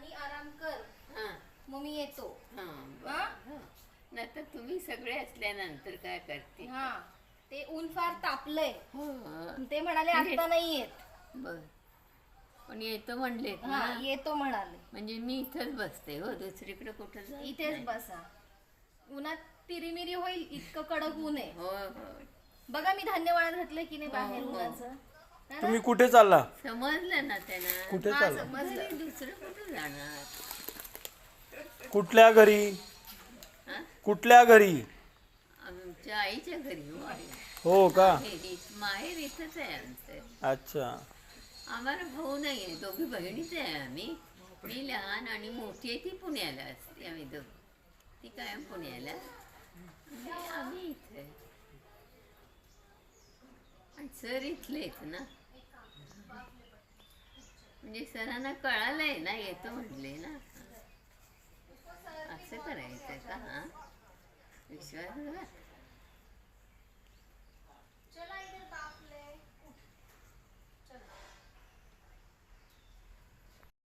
मी आराम कर, हां मग मी येतो. हां हा? नाही तर तुम्ही सगळे असल्यानंतर काय करते. हा, ते ऊन फार तापलंय. हो ते म्हणाले आता नाही येत. बर पण येतो म्हणलेत हा, ना. येतो म्हणाले. म्हणजे मी इथंच बसते हो, दुसरीकडे कुठं जात इथेच नाही. बसा. उन्हात तिरीमिरी होईल, इतकं कडक ऊन आहे. हो हो बघा मी धान्य वाळत घातलंय की नाही बाहेर हो. उन्हाचं. है ना? तुम्ही कुठे चालला? समजलं ना त्यांना. कुठे हा, चालला? समजलं. घरी दुसरं कुठं जाणार. कुठल्या घरी? हा? कुठल्या घरी? आमच्या आईच्या घरी हो आई. हो का? माहेर इथंच आहे आमचं. अच्छा. आम्हाला भाऊ नाही आहे, दोघी बहिणीच आहे आम्ही. मी लहान आणि मोठी आहे ती पुण्याला असते. आम्ही दोघी, ती कायम पुण्याला आणि आम्ही इथे. आणि सर इथलेच ना, म्हणजे सरांना कळालंय ना, येतो म्हटले ना. असं करायचं का? हा, विश्वास